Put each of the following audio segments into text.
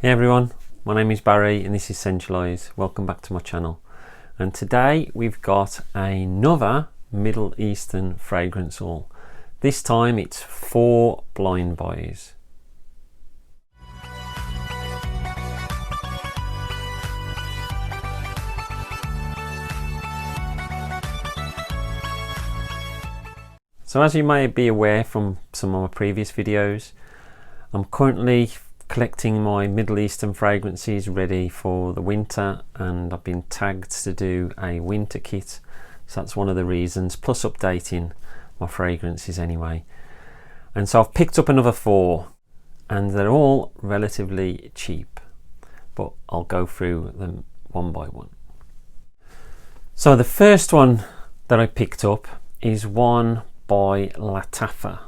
Hey everyone, my name is Barry and this is Centralize. Welcome back to my channel. And today we've got another Middle Eastern fragrance haul. This time it's 4 blind buys. So as you may be aware from some of my previous videos, I'm currently collecting my Middle Eastern fragrances ready for the winter, and I've been tagged to do a winter kit, so that's one of the reasons, plus updating my fragrances anyway. And so I've picked up another 4 and they're all relatively cheap, but I'll go through them one by one. So the first one that I picked up is one by Lattafa,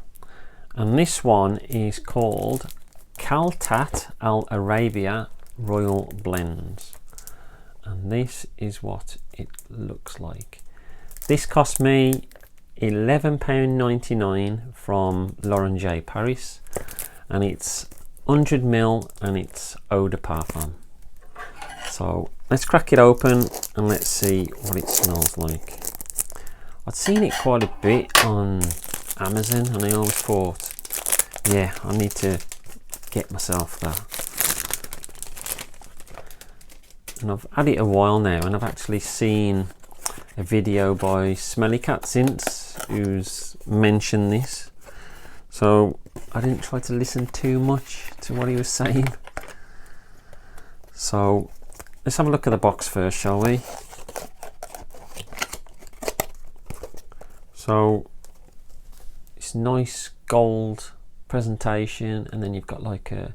and this one is called Khaltaat Al Arabia Royal Blends, and this is what it looks like. This cost me £11.99 from L'Orangerie Paris, and it's 100ml and it's eau de parfum. So let's crack it open and let's see what it smells like. I'd seen it quite a bit on Amazon and I always thought, yeah, I need to get myself that. And I've had it a while now, and I've actually seen a video by Smelly Cat since who's mentioned this, so I didn't try to listen too much to what he was saying. So let's have a look at the box first, shall we? So it's nice gold presentation, and then you've got like a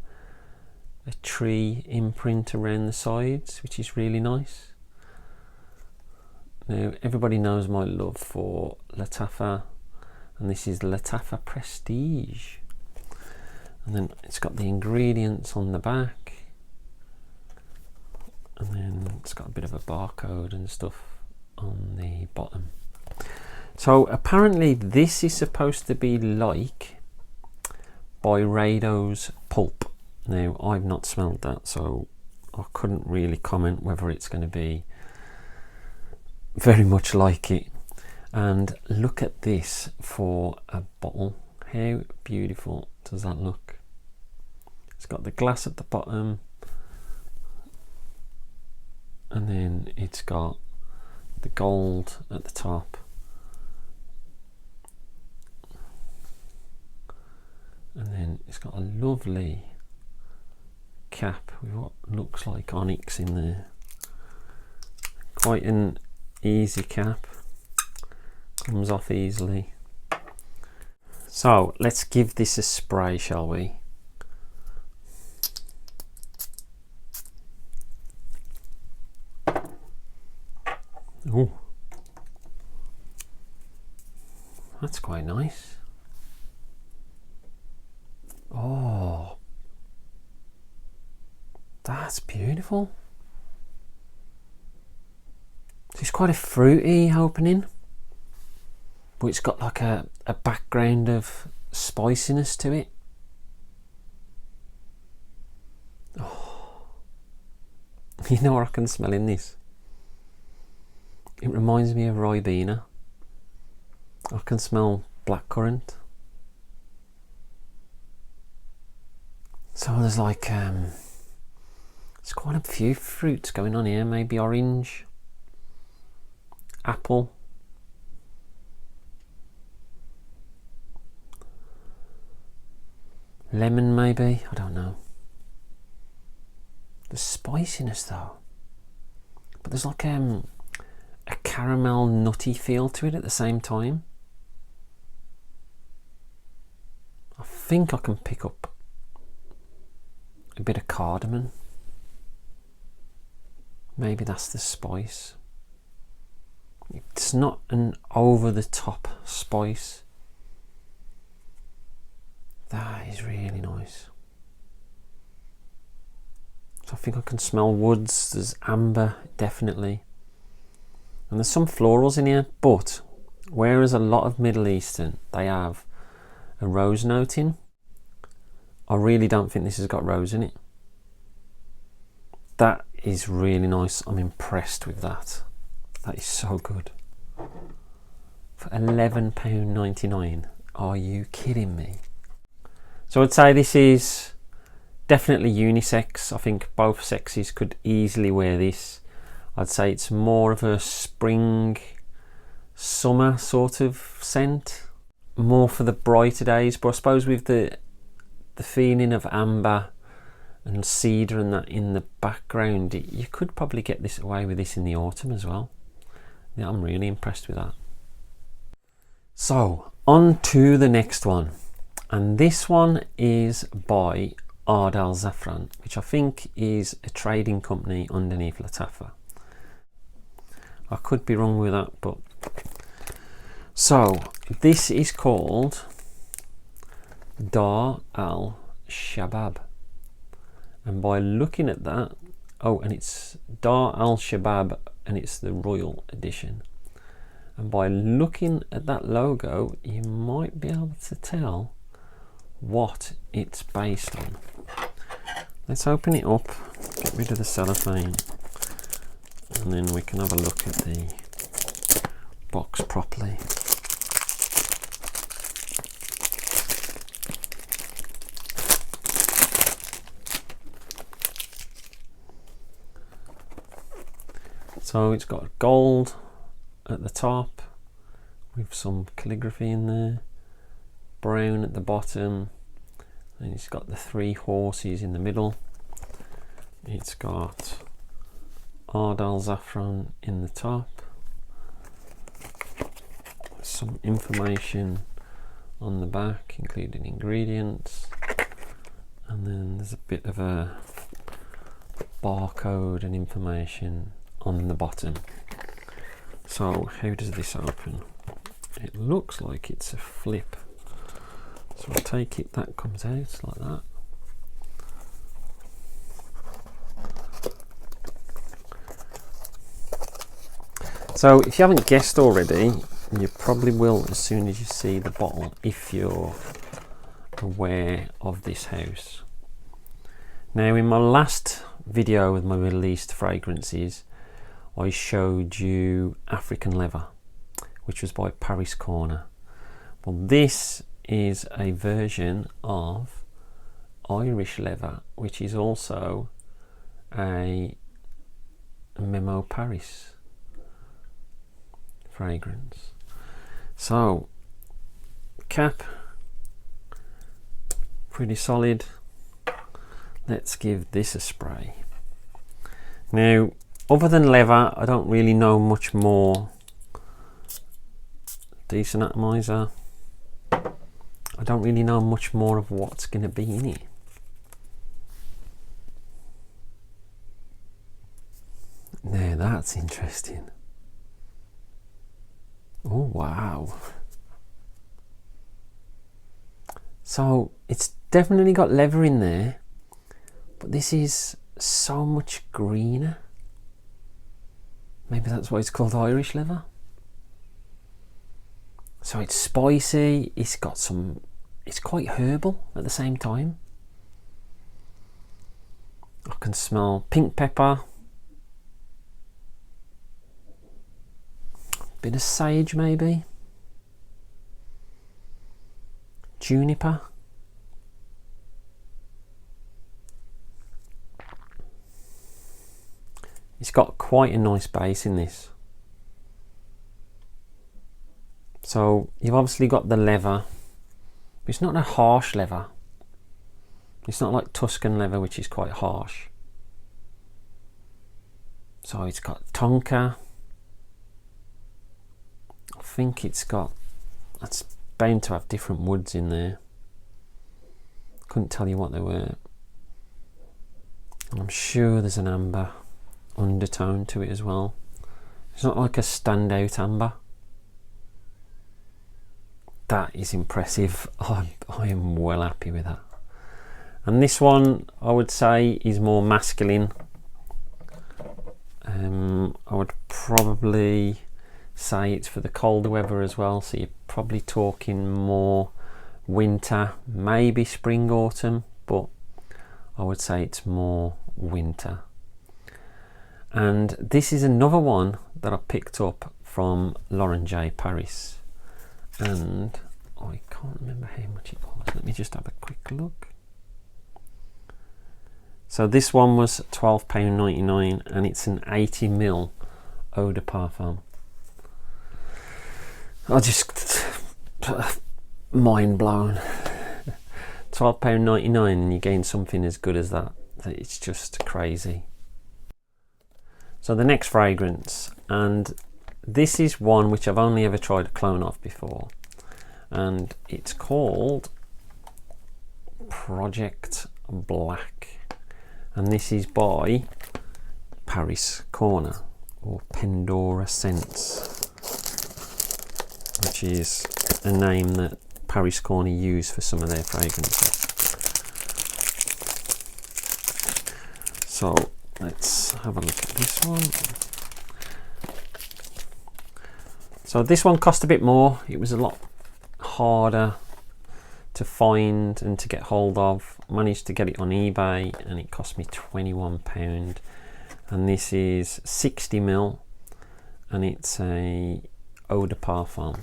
tree imprint around the sides, which is really nice. Now everybody knows my love for Lattafa, and this is Lattafa Prestige, and then it's got the ingredients on the back, and then it's got a bit of a barcode and stuff on the bottom. So apparently this is supposed to be like Byredo's Pulp. Now I've not smelled that, so I couldn't really comment whether it's going to be very much like it. And look at this for a bottle. How beautiful does that look? It's got the glass at the bottom, and then it's got the gold at the top. And then it's got a lovely cap with what looks like onyx in there. Quite an easy cap, comes off easily. So let's give this a spray, shall we? Oh, that's quite nice. Oh, that's beautiful. It's quite a fruity opening, but it's got like a background of spiciness to it. Oh, you know what I can smell in this? It reminds me of Ribena. I can smell blackcurrant. So there's like there's quite a few fruits going on here. Maybe orange, apple, lemon maybe, I don't know. The spiciness though, but there's like a caramel nutty feel to it at the same time. I think I can pick up a bit of cardamom. Maybe that's the spice. It's not an over the top spice. That is really nice. So I think I can smell woods. There's amber, definitely. And there's some florals in here, but whereas a lot of Middle Eastern, they have a rose note in, I really don't think this has got rose in it. That is really nice. I'm impressed with that. That is so good. For £11.99. Are you kidding me? So I'd say this is definitely unisex. I think both sexes could easily wear this. I'd say it's more of a spring, summer sort of scent. More for the brighter days, but I suppose with the feeling of amber and cedar and that in the background, you could probably get this away with this in the autumn as well. Yeah, I'm really impressed with that. So on to the next one, and this one is by Ard Al Zaarafan, which I think is a trading company underneath Lattafa. I could be wrong with that, but so this is called Daar Al Shabaab, and by looking at that, oh, and it's Daar Al Shabaab and it's the Royal Edition, and by looking at that logo you might be able to tell what it's based on. Let's open it up, get rid of the cellophane, and then we can have a look at the box properly. So it's got gold at the top with some calligraphy in there, brown at the bottom, and it's got the 3 horses in the middle. It's got Ardel Zafran in the top, some information on the back including ingredients, and then there's a bit of a barcode and information on the bottom. So how does this open? It looks like it's a flip, so I'll take it that comes out like that. So if you haven't guessed already, you probably will as soon as you see the bottle, if you're aware of this house. Now in my last video with my Middle East fragrances, I showed you African Leather, which was by Paris Corner. Well, this is a version of Irish Leather, which is also a Memo Paris fragrance. So cap, pretty solid. Let's give this a spray. Now, other than leather, I don't really know much more. Decent atomizer. I don't really know much more of what's going to be in it. Now that's interesting. Oh wow. So it's definitely got leather in there, but this is so much greener. Maybe that's why it's called Irish Leather. So it's spicy, it's got some, it's quite herbal at the same time. I can smell pink pepper, bit of sage maybe, juniper. It's got quite a nice base in this. So you've obviously got the leather. It's not a harsh leather. It's not like Tuscan leather, which is quite harsh. So it's got tonka. I think it's got, that's bound to have different woods in there. Couldn't tell you what they were. And I'm sure there's an amber undertone to it as well. It's not like a standout amber. That is impressive. I am well happy with that. And this one I would say is more masculine. I would probably say it's for the colder weather as well, so you're probably talking more winter, maybe spring, autumn, but I would say it's more winter. And this is another one that I picked up from Lauren J. Paris, and I can't remember how much it was. Let me just have a quick look. So this one was £12.99, and it's an 80ml eau de parfum. I just mind blown. £12.99 and you gain something as good as that. It's just crazy. So the next fragrance, and this is one which I've only ever tried a clone of before, and it's called Projekt Black, and this is by Paris Corner, or Pendora Scents, which is a name that Paris Corner use for some of their fragrances. So let's have a look at this one. So this one cost a bit more. It was a lot harder to find and to get hold of. I managed to get it on eBay and it cost me £21. And this is 60ml and it's a eau de parfum.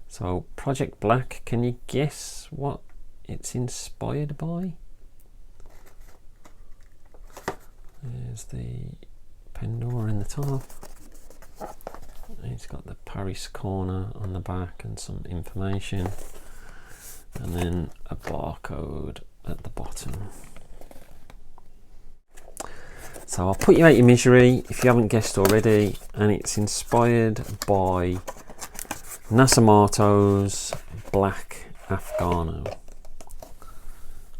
So Projekt Black, can you guess what it's inspired by? There's the Pendora in the top. It's got the Paris Corner on the back and some information, and then a barcode at the bottom. So I'll put you out your misery if you haven't guessed already, and it's inspired by Nasomatto's Black Afgano.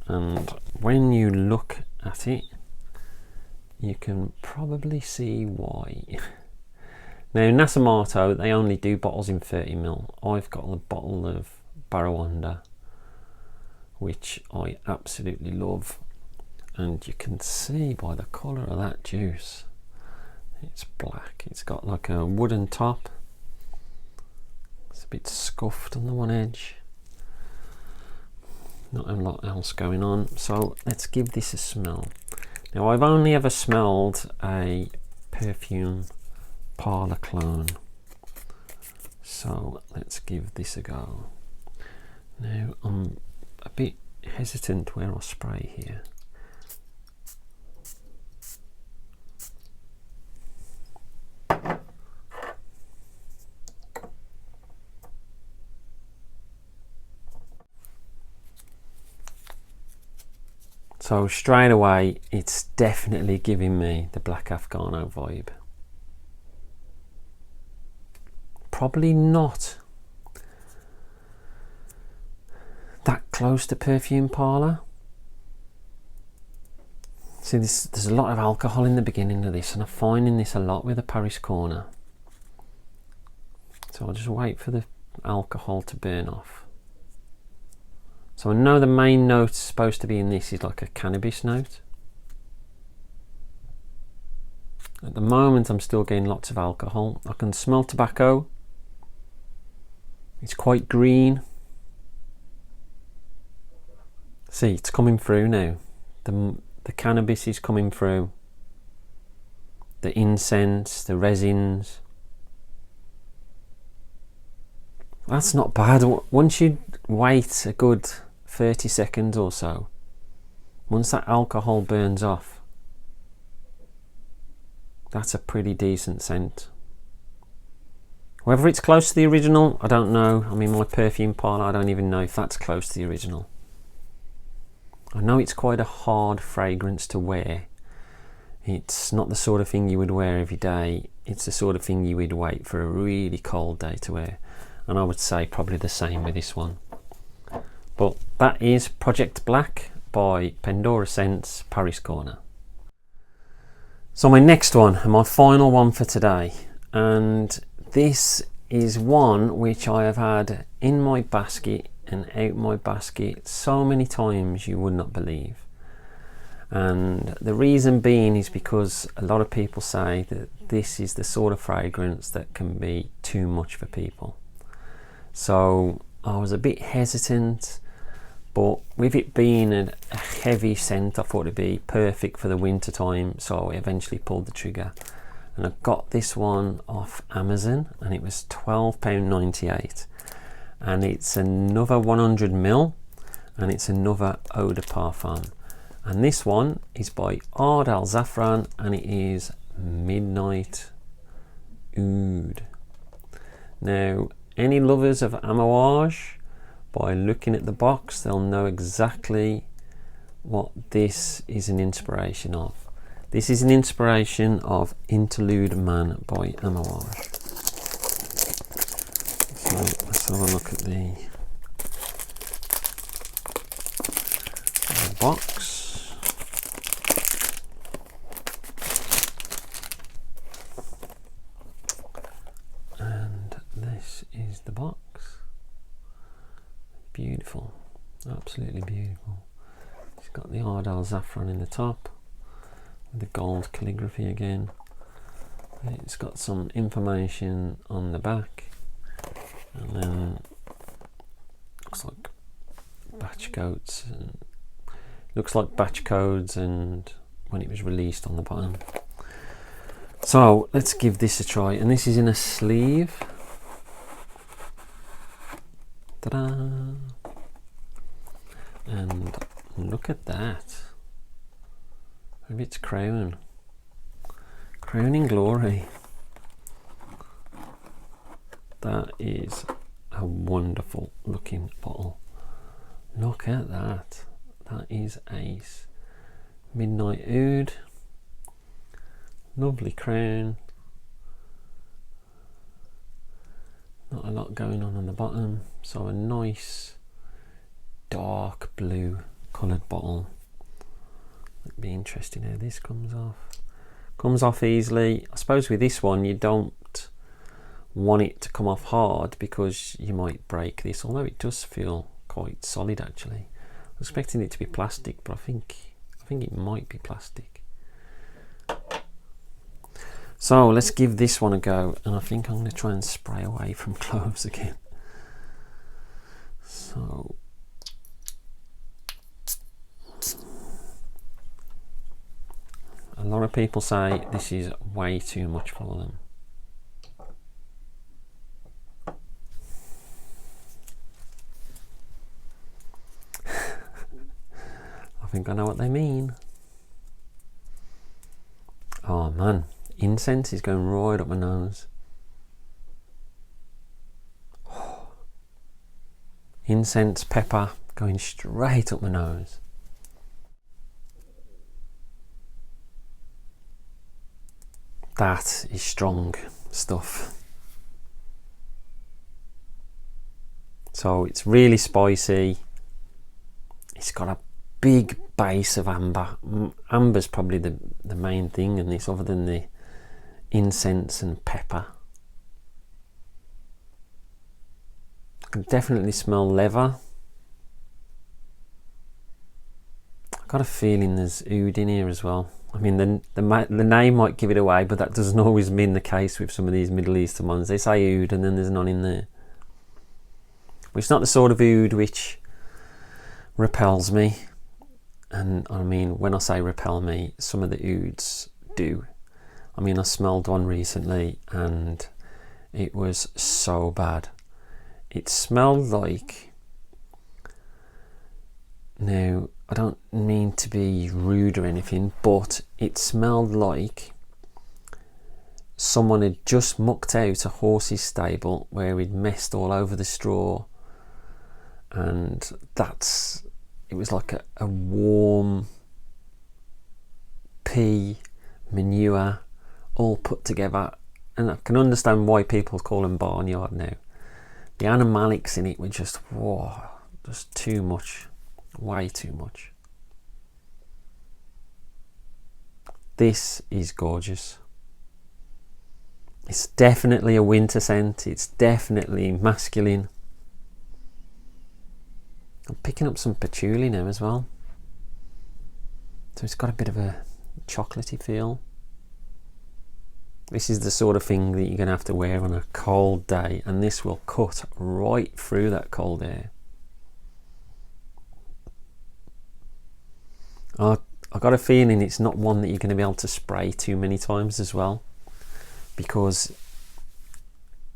And when you look at it, you can probably see why. Now Nasomatto, they only do bottles in 30ml. I've got a bottle of Byredo, which I absolutely love, and you can see by the colour of that juice, it's black. It's got like a wooden top. It's a bit scuffed on the one edge. Not a lot else going on. So let's give this a smell. Now I've only ever smelled a perfume parlour clone, so let's give this a go. Now I'm a bit hesitant where I'll spray here. So straight away, it's definitely giving me the Black Afgano vibe. Probably not that close to perfume parlour. See, there's a lot of alcohol in the beginning of this, and I'm finding this a lot with the Paris Corner. So I'll just wait for the alcohol to burn off. So I know the main note supposed to be in this is like a cannabis note. At the moment I'm still getting lots of alcohol. I can smell tobacco. It's quite green. See, it's coming through now. The cannabis is coming through. The incense, the resins. That's not bad. Once you wait a good 30 seconds or so, once that alcohol burns off, that's a pretty decent scent. Whether it's close to the original, I don't know. I mean, my perfume parlour, I don't even know if that's close to the original. I know it's quite a hard fragrance to wear. It's not the sort of thing you would wear every day. It's the sort of thing you would wait for a really cold day to wear. And I would say probably the same with this one. But that is Projekt Black by Pendora Scents, Paris Corner. So my next one, and my final one for today, and this is one which I have had in my basket and out my basket so many times you would not believe. And the reason being is because a lot of people say that this is the sort of fragrance that can be too much for people. So I was a bit hesitant, but with it being a heavy scent, I thought it'd be perfect for the winter time, so I eventually pulled the trigger. And I got this one off Amazon, and it was £12.98, and it's another 100ml, and it's another eau de parfum, and this one is by Ard Al Zaarafan, and it is Midnight Oud. Now, any lovers of Amouage, by looking at the box, they'll know exactly what this is an inspiration of. This is an inspiration of Interlude Man by Amouage. So let's have a look at the box. And this is the box. Beautiful, absolutely beautiful. It's got the Ardel Zafran in the top, with the gold calligraphy again. It's got some information on the back, and then looks like batch codes, and looks like batch codes and when it was released on the bottom. So let's give this a try, and this is in a sleeve. Ta-da! And look at that. Maybe it's crowning glory. That is a wonderful looking bottle. Look at that. That is ace. Midnight Oud. Lovely crown. Not a lot going on the bottom, so a nice dark blue coloured bottle. It'd be interesting how this comes off. Comes off easily. I suppose with this one you don't want it to come off hard because you might break this, although it does feel quite solid actually. I was expecting it to be plastic, but I think it might be plastic. So let's give this one a go, and I think I'm going to try and spray away from cloves again. So a lot of people say this is way too much for them. I think I know what they mean. Oh man, incense is going right up my nose. Incense, pepper, going straight up my nose. That is strong stuff. So it's really spicy. It's got a big base of amber. Amber's probably the main thing in this, other than the incense and pepper. I can definitely smell leather. I've got a feeling there's oud in here as well. I mean, the name might give it away, but that doesn't always mean the case with some of these Middle Eastern ones. They say oud and then there's none in there. But it's not the sort of oud which repels me. And I mean, when I say repel me, some of the ouds do. I mean, I smelled one recently and it was so bad. It smelled like... Now, I don't mean to be rude or anything, but it smelled like someone had just mucked out a horse's stable where he'd messed all over the straw, and it was like a warm pea manure all put together. And I can understand why people call them barnyard now. The animalics in it were just, whoa, just too much. Way too much. This is gorgeous. It's definitely a winter scent. It's definitely masculine. I'm picking up some patchouli now as well. So it's got a bit of a chocolatey feel. This is the sort of thing that you're going to have to wear on a cold day, and this will cut right through that cold air. I got a feeling it's not one that you're going to be able to spray too many times as well, because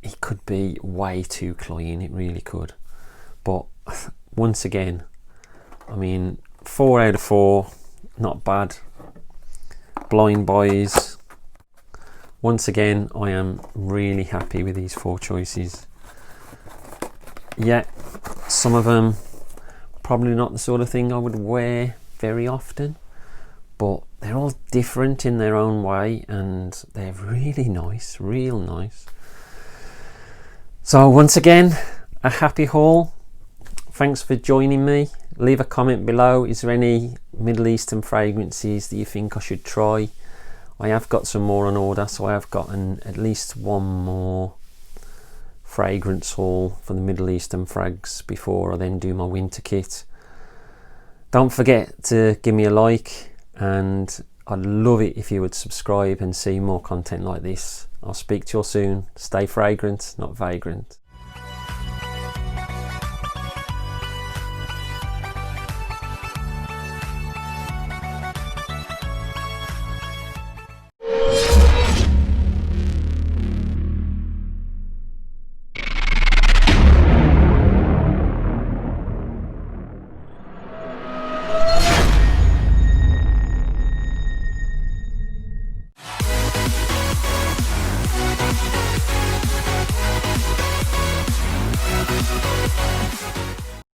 it could be way too cloying, it really could. But once again, I mean, 4 out of 4, not bad. Blind Boys, once again, I am really happy with these 4 choices. Yeah, some of them probably not the sort of thing I would wear very often, but they're all different in their own way, and they're really nice, real nice. So once again, a happy haul. Thanks for joining me. Leave a comment below. Is there any Middle Eastern fragrances that you think I should try? I have got some more on order, so I have gotten at least one more fragrance haul for the Middle Eastern frags before I then do my winter kit. Don't forget to give me a like, and I'd love it if you would subscribe and see more content like this. I'll speak to you all soon. Stay fragrant, not vagrant.